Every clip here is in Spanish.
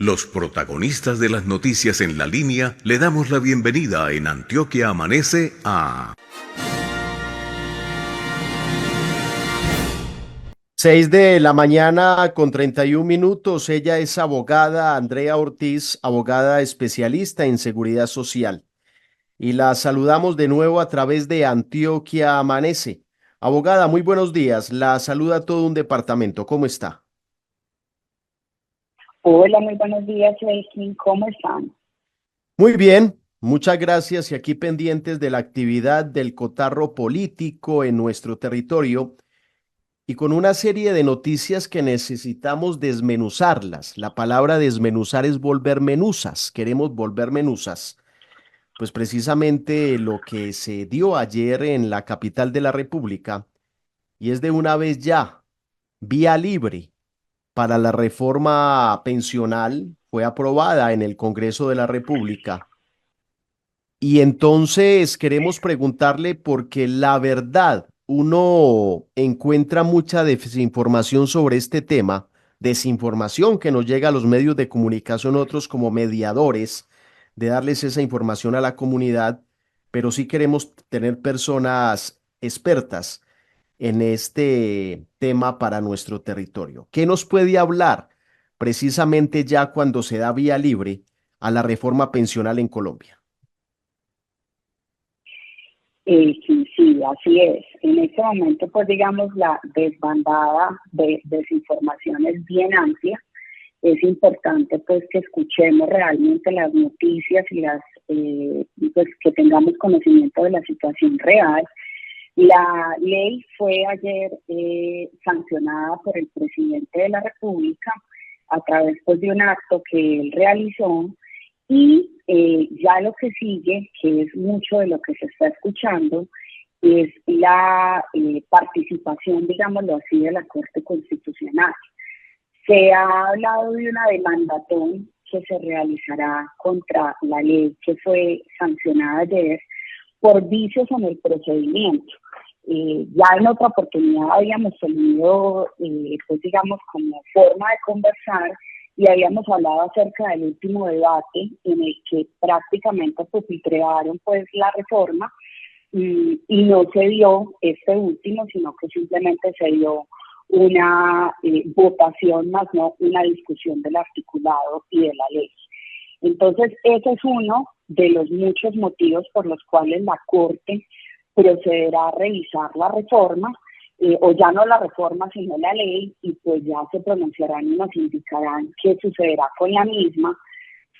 Los protagonistas de las noticias en la línea le damos la bienvenida en Antioquia Amanece a 6 de la mañana con 31 minutos. Ella es abogada Andrea Ortiz, abogada especialista en seguridad social. Y la saludamos de nuevo a través de Antioquia Amanece. Abogada, muy buenos días. La saluda todo un departamento. ¿Cómo está? Hola, muy buenos días, Elkin. ¿Cómo están? Muy bien, muchas gracias. Y aquí pendientes de la actividad del cotarro político en nuestro territorio y con una serie de noticias que necesitamos desmenuzarlas. La palabra desmenuzar es volver menuzas. Queremos volver menuzas. Pues precisamente lo que se dio ayer en la capital de la República y es de una vez ya vía libre para la reforma pensional fue aprobada en el Congreso de la República. Y entonces queremos preguntarle porque la verdad, uno encuentra mucha desinformación sobre este tema, desinformación que nos llega a los medios de comunicación, otros como mediadores, de darles esa información a la comunidad, pero sí queremos tener personas expertas en este tema para nuestro territorio. ¿Qué nos puede hablar precisamente ya cuando se da vía libre a la reforma pensional en Colombia? Sí, así es. En este momento, pues digamos, la desbandada de desinformación es bien amplia. Es importante pues que escuchemos realmente las noticias y pues que tengamos conocimiento de la situación real. La ley fue ayer sancionada por el presidente de la República a través pues, de un acto que él realizó y ya lo que sigue, que es mucho de lo que se está escuchando, es la participación, digámoslo así, de la Corte Constitucional. Se ha hablado de una demandatón que se realizará contra la ley que fue sancionada ayer por vicios en el procedimiento. Ya en otra oportunidad habíamos tenido, pues digamos, como forma de conversar y habíamos hablado acerca del último debate en el que prácticamente pupitrearon pues la reforma y no se dio este último, sino que simplemente se dio una votación más no una discusión del articulado y de la ley. Entonces, ese es uno de los muchos motivos por los cuales la Corte procederá a revisar la reforma, o ya no la reforma, sino la ley, y pues ya se pronunciarán y nos indicarán qué sucederá con la misma,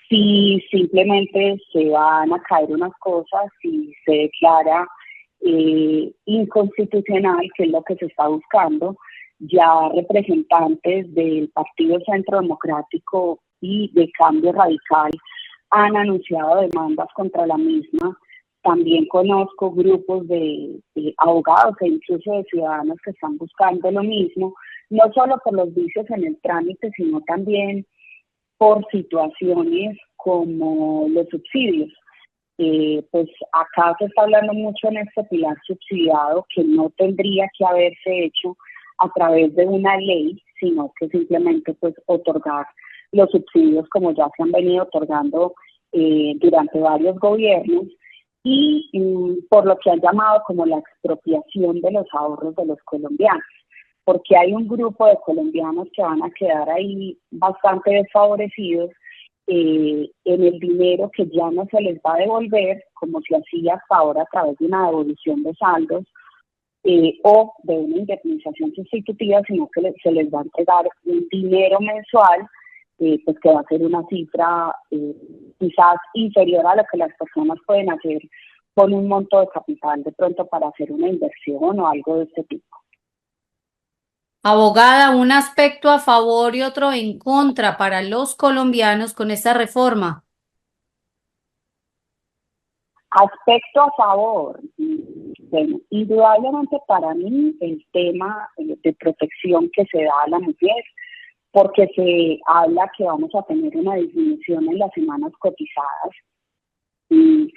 si simplemente se van a caer unas cosas, si se declara inconstitucional, que es lo que se está buscando. Ya representantes del Partido Centro Democrático y de Cambio Radical han anunciado demandas contra la misma. También conozco grupos de abogados e incluso de ciudadanos que están buscando lo mismo, no solo por los vicios en el trámite, sino también por situaciones como los subsidios. Pues acá se está hablando mucho en este pilar subsidiado que no tendría que haberse hecho a través de una ley, sino que simplemente pues otorgar los subsidios como ya se han venido otorgando durante varios gobiernos y por lo que han llamado como la expropiación de los ahorros de los colombianos, porque hay un grupo de colombianos que van a quedar ahí bastante desfavorecidos en el dinero que ya no se les va a devolver, como se hacía hasta ahora a través de una devolución de saldos, o de una indemnización sustitutiva, sino que se les va a entregar un dinero mensual, pues que va a ser una cifra quizás inferior a lo que las personas pueden hacer con un monto de capital de pronto para hacer una inversión o algo de este tipo. Abogada, un aspecto a favor y otro en contra para los colombianos con esta reforma. Aspecto a favor, bueno, indudablemente para mí el tema de protección que se da a la mujer, porque se habla que vamos a tener una disminución en las semanas cotizadas. Y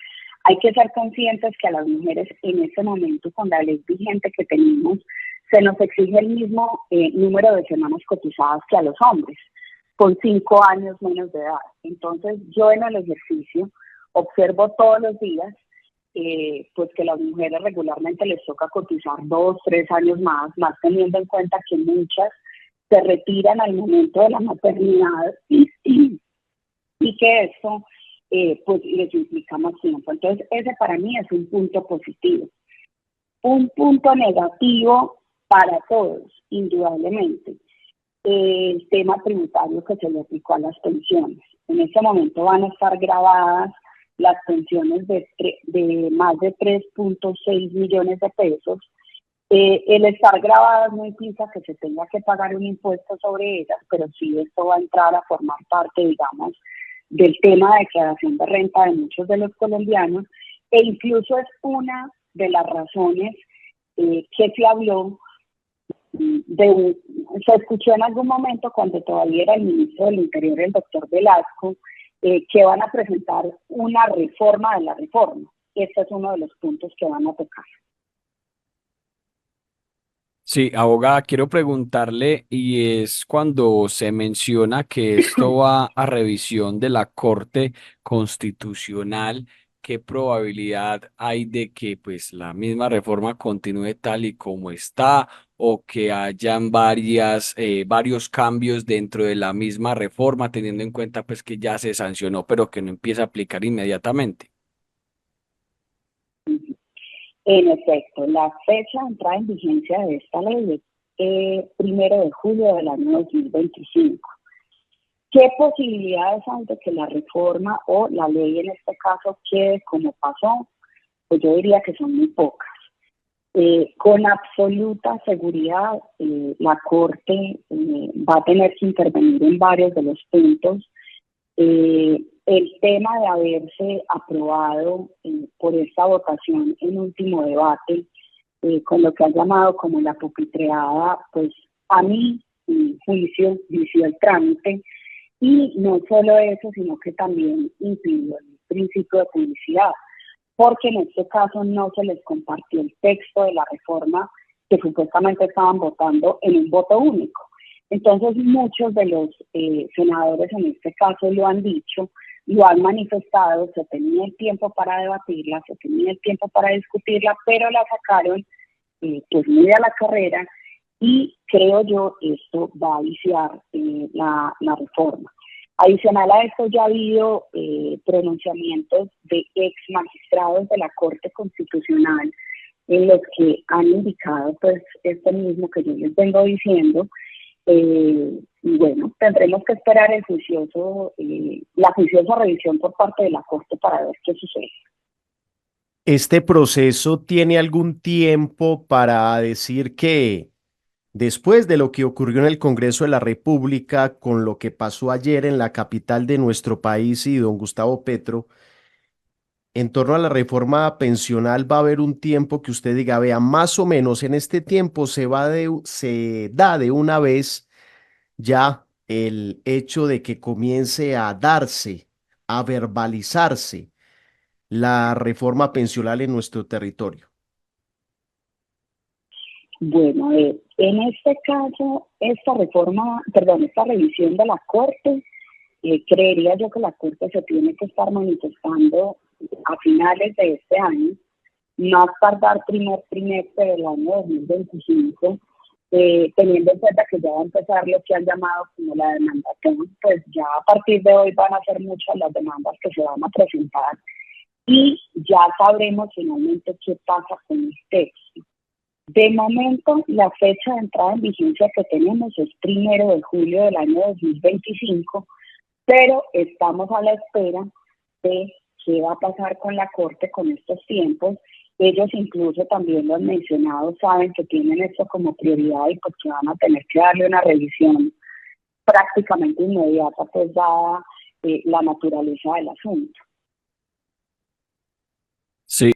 hay que ser conscientes que a las mujeres en este momento, con la ley vigente que tenemos, se nos exige el mismo número de semanas cotizadas que a los hombres. con 5 años menos de edad. Entonces, yo en el ejercicio observo todos los días pues que las mujeres regularmente les toca cotizar 2, 3 años más teniendo en cuenta que muchas se retiran al momento de la maternidad y que esto pues les implica más tiempo. Entonces, ese para mí es un punto positivo. Un punto negativo para todos, indudablemente, el tema tributario que se le aplicó a las pensiones. En este momento van a estar grabadas las pensiones de más de 3.6 millones de pesos. El estar grabadas no implica que se tenga que pagar un impuesto sobre ellas, pero sí esto va a entrar a formar parte, digamos, del tema de declaración de renta de muchos de los colombianos, e incluso es una de las razones que se habló se escuchó en algún momento cuando todavía era el ministro del Interior, el doctor Velasco, que van a presentar una reforma de la reforma. Este es uno de los puntos que van a tocar. Sí, abogada, quiero preguntarle, y es cuando se menciona que esto va a revisión de la Corte Constitucional, ¿qué probabilidad hay de que pues la misma reforma continúe tal y como está o que hayan varios cambios dentro de la misma reforma, teniendo en cuenta pues que ya se sancionó, pero que no empieza a aplicar inmediatamente? En efecto, la fecha de entrada en vigencia de esta ley es 1 de julio del año 2025. ¿Qué posibilidades hay de que la reforma o la ley en este caso quede como pasó? Pues yo diría que son muy pocas. Con absoluta seguridad, la Corte va a tener que intervenir en varios de los puntos. El tema de haberse aprobado por esta votación en último debate, con lo que han llamado como la pupitreada, pues a mi juicio vició el trámite, y no solo eso, sino que también impidió el principio de publicidad, porque en este caso no se les compartió el texto de la reforma que supuestamente estaban votando en un voto único. Entonces, muchos de los senadores en este caso lo han dicho, lo han manifestado, se tenía el tiempo para debatirla, se tenía el tiempo para discutirla, pero la sacaron pues muy a la carrera, y creo yo esto va a viciar la reforma. Adicional a esto, ya ha habido pronunciamientos de ex magistrados de la Corte Constitucional en los que han indicado pues esto mismo que yo les vengo diciendo. Y bueno, tendremos que esperar la juiciosa revisión por parte de la Corte para ver qué sucede. ¿Este proceso tiene algún tiempo para decir que después de lo que ocurrió en el Congreso de la República, con lo que pasó ayer en la capital de nuestro país y don Gustavo Petro, en torno a la reforma pensional, va a haber un tiempo que usted diga, vea, más o menos en este tiempo se da de una vez ya el hecho de que comience a darse, a verbalizarse la reforma pensional en nuestro territorio? Bueno, en este caso, esta revisión de la Corte, creería yo que la Corte se tiene que estar manifestando a finales de este año, más tardar primer trimestre del año 2025, teniendo en cuenta que ya va a empezar lo que han llamado como la demandación, pues ya a partir de hoy van a ser muchas las demandas que se van a presentar, y ya sabremos finalmente qué pasa con el texto. De momento, la fecha de entrada en vigencia que tenemos es 1 de julio del año 2025, pero estamos a la espera de qué va a pasar con la Corte con estos tiempos. Ellos incluso también lo han mencionado, saben que tienen esto como prioridad y pues que van a tener que darle una revisión prácticamente inmediata, pues dada la naturaleza del asunto. Sí.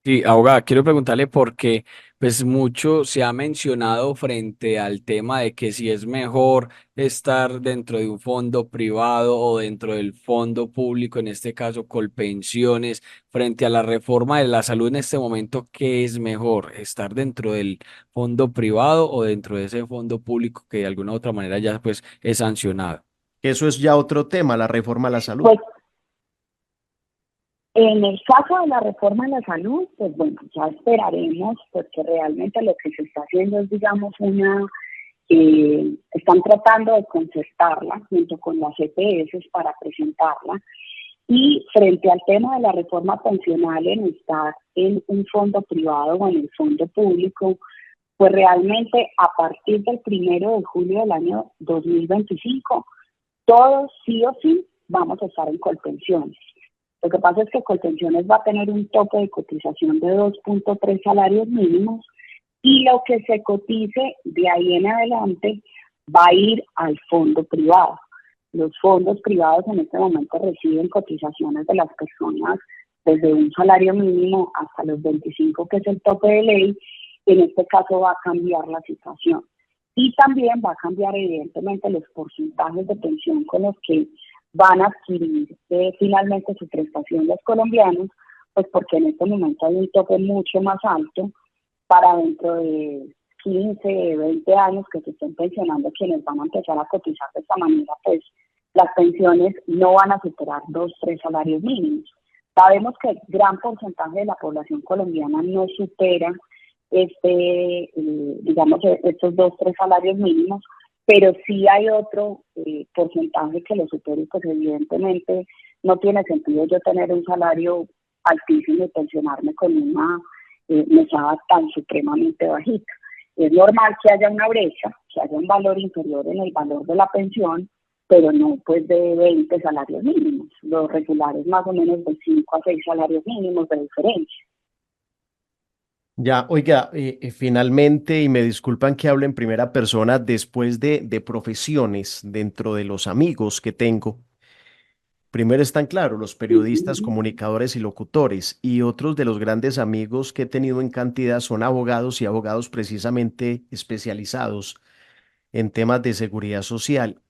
Sí, abogada, quiero preguntarle porque pues mucho se ha mencionado frente al tema de que si es mejor estar dentro de un fondo privado o dentro del fondo público, en este caso Colpensiones, frente a la reforma de la salud en este momento, ¿qué es mejor? ¿Estar dentro del fondo privado o dentro de ese fondo público que de alguna u otra manera ya pues es sancionado? Eso es ya otro tema, la reforma a la salud. Pues en el caso de la reforma de la salud, pues bueno, ya esperaremos, porque realmente lo que se está haciendo es, digamos, están tratando de concertarla junto con las EPS para presentarla. Y frente al tema de la reforma pensional, en estar en un fondo privado o en el fondo público, pues realmente a partir del 1 de julio del año 2025, todos sí o sí vamos a estar en Colpensiones. Lo que pasa es que Colpensiones va a tener un tope de cotización de 2.3 salarios mínimos y lo que se cotice de ahí en adelante va a ir al fondo privado. Los fondos privados en este momento reciben cotizaciones de las personas desde un salario mínimo hasta los 25, que es el tope de ley. En este caso va a cambiar la situación. Y también va a cambiar evidentemente los porcentajes de pensión con los que van a adquirir finalmente su prestación los colombianos, pues porque en este momento hay un tope mucho más alto para dentro de 15, 20 años que se estén pensionando quienes van a empezar a cotizar de esta manera, pues las pensiones no van a superar 2, 3 salarios mínimos. Sabemos que el gran porcentaje de la población colombiana no supera estos 2, 3 salarios mínimos, pero sí hay otro porcentaje que lo supera y pues evidentemente no tiene sentido yo tener un salario altísimo y pensionarme con una mesada tan supremamente bajita. Es normal que haya una brecha, que haya un valor inferior en el valor de la pensión, pero no pues de 20 salarios mínimos. Los regulares más o menos de 5 a 6 salarios mínimos de diferencia. Ya, oiga, finalmente, y me disculpan que hable en primera persona, después de profesiones dentro de los amigos que tengo, primero están claro los periodistas, Uh-huh. comunicadores y locutores, y otros de los grandes amigos que he tenido en cantidad son abogados y abogados precisamente especializados en temas de seguridad social.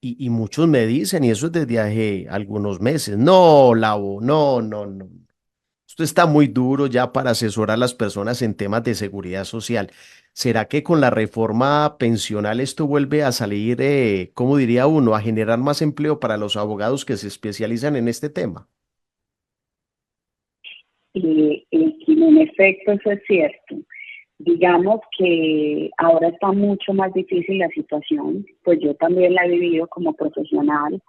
Y muchos me dicen, y eso es desde hace algunos meses, no, Lavo, no, no, no. Esto está muy duro ya para asesorar a las personas en temas de seguridad social. ¿Será que con la reforma pensional esto vuelve a salir, cómo diría uno, a generar más empleo para los abogados que se especializan en este tema? En efecto, eso es cierto. Digamos que ahora está mucho más difícil la situación, pues yo también la he vivido como profesional,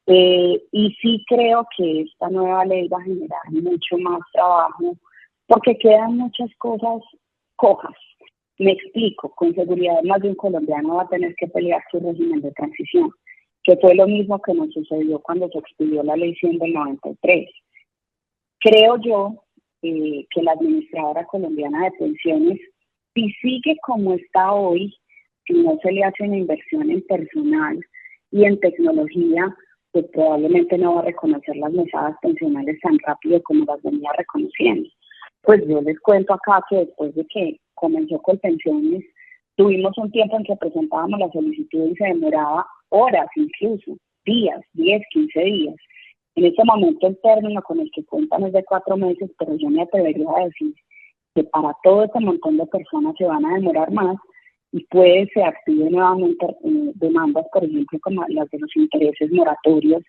y sí creo que esta nueva ley va a generar mucho más trabajo porque quedan muchas cosas cojas. Me explico, con seguridad más de un colombiano va a tener que pelear su régimen de transición, que fue lo mismo que nos sucedió cuando se expidió la ley 100 del 93. Creo yo que la administradora colombiana de pensiones, si sigue como está hoy, si no se le hace una inversión en personal y en tecnología, pues probablemente no va a reconocer las mesadas pensionales tan rápido como las venía reconociendo. Pues yo les cuento acá que después de que comenzó Colpensiones, tuvimos un tiempo en que presentábamos la solicitud y se demoraba horas, incluso días, 10, 15 días. En este momento el término con el que cuentan es de 4 meses, pero yo me atrevería a decir que para todo este montón de personas se van a demorar más y puede se active nuevamente demandas, por ejemplo, como las de los intereses moratorios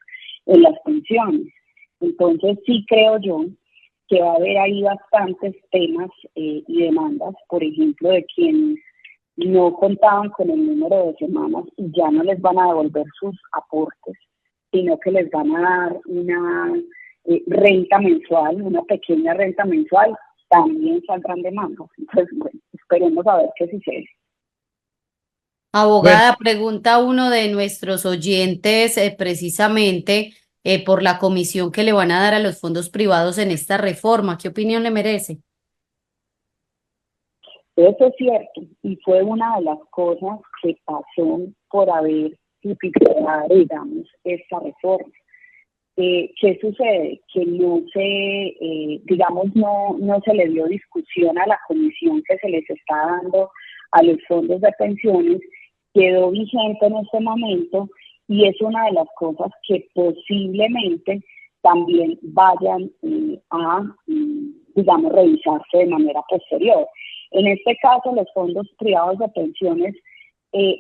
en las pensiones. Entonces sí creo yo que va a haber ahí bastantes temas y demandas, por ejemplo, de quienes no contaban con el número de semanas y ya no les van a devolver sus aportes, sino que les van a dar una renta mensual, una pequeña renta mensual, también saldrán demandas. Entonces, bueno, esperemos a ver qué sucede. Bueno, Abogada, pregunta uno de nuestros oyentes precisamente por la comisión que le van a dar a los fondos privados en esta reforma. ¿Qué opinión le merece? Eso es cierto, y fue una de las cosas que pasó por haber tipificado, digamos, esta reforma. ¿Qué sucede? Que no se, digamos, no se le dio discusión a la comisión que se les está dando a los fondos de pensiones, quedó vigente en este momento y es una de las cosas que posiblemente también vayan digamos, revisarse de manera posterior. En este caso, los fondos privados de pensiones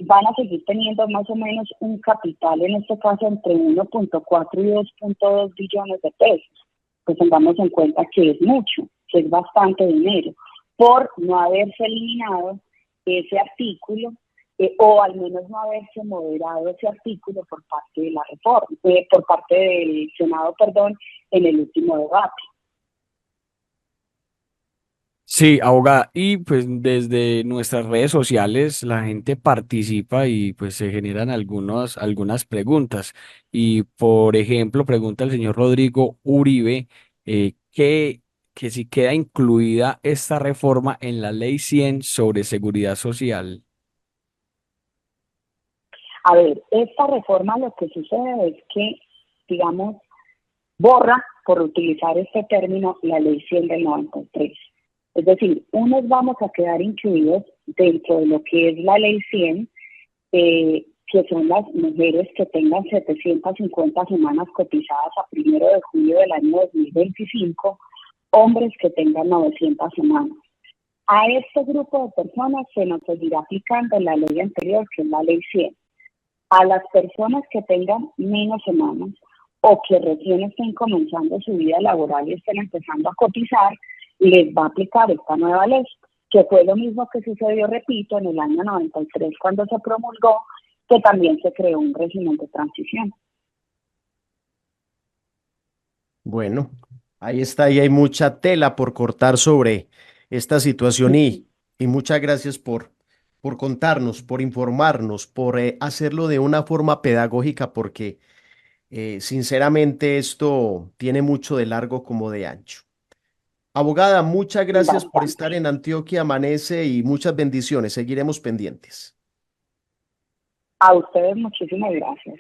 van a seguir teniendo más o menos un capital, en este caso entre 1.4 y 2.2 billones de pesos. Pues tengamos en cuenta que es mucho, que es bastante dinero, por no haberse eliminado ese artículo, o al menos no haberse moderado ese artículo por parte de la reforma, por parte del Senado, perdón, en el último debate. Sí, abogada, y pues desde nuestras redes sociales la gente participa y pues se generan algunas preguntas. Y por ejemplo, pregunta el señor Rodrigo Uribe que si queda incluida esta reforma en la Ley 100 sobre seguridad social. A ver, esta reforma lo que sucede es que, digamos, borra, por utilizar este término, la Ley 100 del 93. Es decir, unos vamos a quedar incluidos dentro de lo que es la Ley 100, que son las mujeres que tengan 750 semanas cotizadas a 1 de julio del año 2025, hombres que tengan 900 semanas. A este grupo de personas se nos seguirá aplicando la ley anterior, que es la Ley 100. A las personas que tengan menos semanas o que recién estén comenzando su vida laboral y estén empezando a cotizar, les va a aplicar esta nueva ley, que fue lo mismo que sucedió, repito, en el año 93 cuando se promulgó, que también se creó un régimen de transición. Bueno, ahí está, y hay mucha tela por cortar sobre esta situación y muchas gracias por contarnos, por informarnos, por hacerlo de una forma pedagógica, porque sinceramente esto tiene mucho de largo como de ancho. Abogada, muchas gracias por Bastante. estar en Antioquia Amanece y muchas bendiciones. Seguiremos pendientes. A ustedes muchísimas gracias.